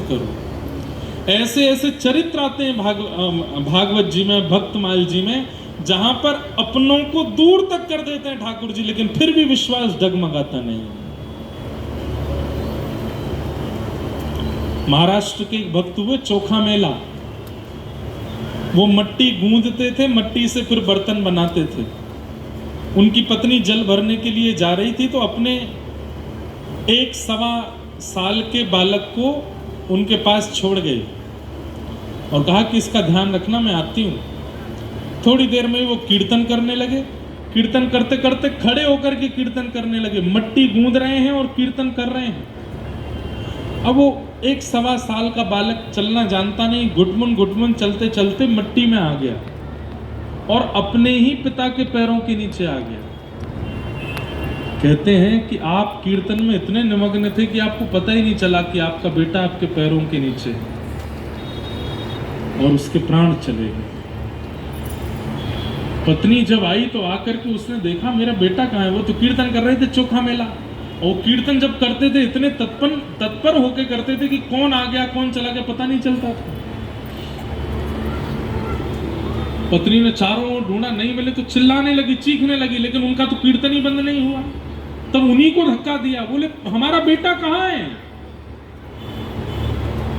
करो। ऐसे ऐसे चरित्र आते हैं भागवत जी में, भक्तमाल जी में, जहां पर अपनों को दूर तक कर देते हैं ठाकुर जी, लेकिन फिर भी विश्वास डगमगाता नहीं। महाराष्ट्र के एक भक्त हुए चोखा मेला, वो मट्टी गूंदते थे, मट्टी से फिर बर्तन बनाते थे। उनकी पत्नी जल भरने के लिए जा रही थी तो अपने 1-1.25 साल के बालक को उनके पास छोड़ गई और कहा कि इसका ध्यान रखना, मैं आती हूँ। थोड़ी देर में वो कीर्तन करने लगे। कीर्तन करते करते खड़े होकर के कीर्तन करने लगे, मट्टी गूंद रहे हैं और कीर्तन कर रहे हैं। अब वो 1-1.25 साल का बालक चलना जानता नहीं, घुटमुन चलते चलते मट्टी में आ गया और अपने ही पिता के पैरों के नीचे आ गया। कहते हैं कि आप कीर्तन में इतने निमग्न थे कि आपको पता ही नहीं चला कि आपका बेटा आपके पैरों के नीचे, और उसके प्राण चले गए। पत्नी जब आई तो आकर के उसने देखा मेरा बेटा कहाँ है। वो तो कीर्तन कर रहे थे चोखा मेला, और कीर्तन जब करते थे इतने तत्पर होके करते थे कि कौन आ गया कौन चला गया पता नहीं चलता था। पत्नी ने चारों ओर ढूंढा, नहीं मिले तो चिल्लाने लगी, चीखने लगी, लेकिन उनका तो कीर्तन ही बंद नहीं हुआ। तब उन्हीं को धक्का दिया, बोले हमारा बेटा कहाँ है?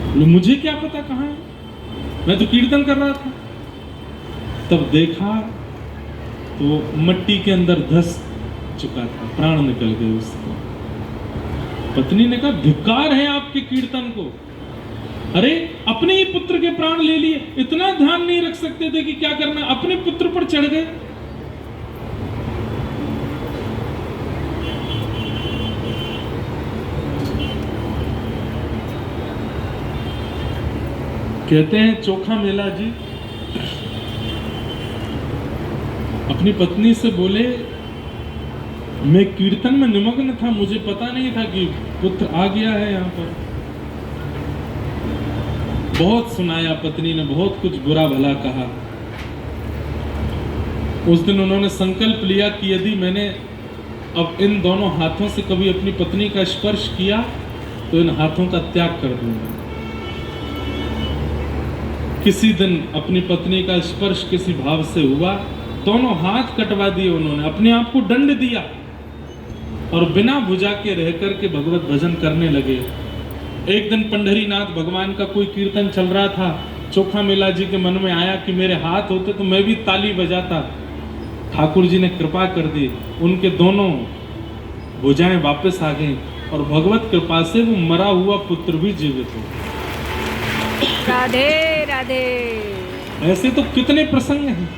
बोले मुझे क्या पता कहाँ है, मैं तो कीर्तन कर रहा था। तब देखा तो मट्टी के अंदर धंस चुका था, प्राण निकल गए उसको। पत्नी ने कहा धिक्कार है आपके कीर्तन को, अरे अपने ही पुत्र के प्राण ले लिए, इतना ध्यान नहीं रख सकते थे कि क्या करना, अपने पुत्र पर चढ़ गए। कहते हैं चोखा मेला जी अपनी पत्नी से बोले मैं कीर्तन में निमग्न था, मुझे पता नहीं था कि पुत्र आ गया है यहाँ पर। बहुत सुनाया पत्नी ने, बहुत कुछ बुरा भला कहा। उस दिन उन्होंने संकल्प लिया कि यदि मैंने अब इन दोनों हाथों से कभी अपनी पत्नी का स्पर्श किया तो इन हाथों का त्याग कर दूंगा। किसी दिन अपनी पत्नी का स्पर्श किसी भाव से हुआ, दोनों हाथ कटवा दिए उन्होंने, अपने आप को दंड दिया और बिना भुजा के रह करके भगवत भजन करने लगे। एक दिन पंढरीनाथ भगवान का कोई कीर्तन चल रहा था, चोखा मेला जी के मन में आया कि मेरे हाथ होते तो मैं भी ताली बजाता। ठाकुर जी ने कृपा कर दी, उनके दोनों भुजाएं वापस आ गईं और भगवत कृपा से वो मरा हुआ पुत्र भी जीवित हो। राधे राधे। ऐसे तो कितने प्रसंग हैं।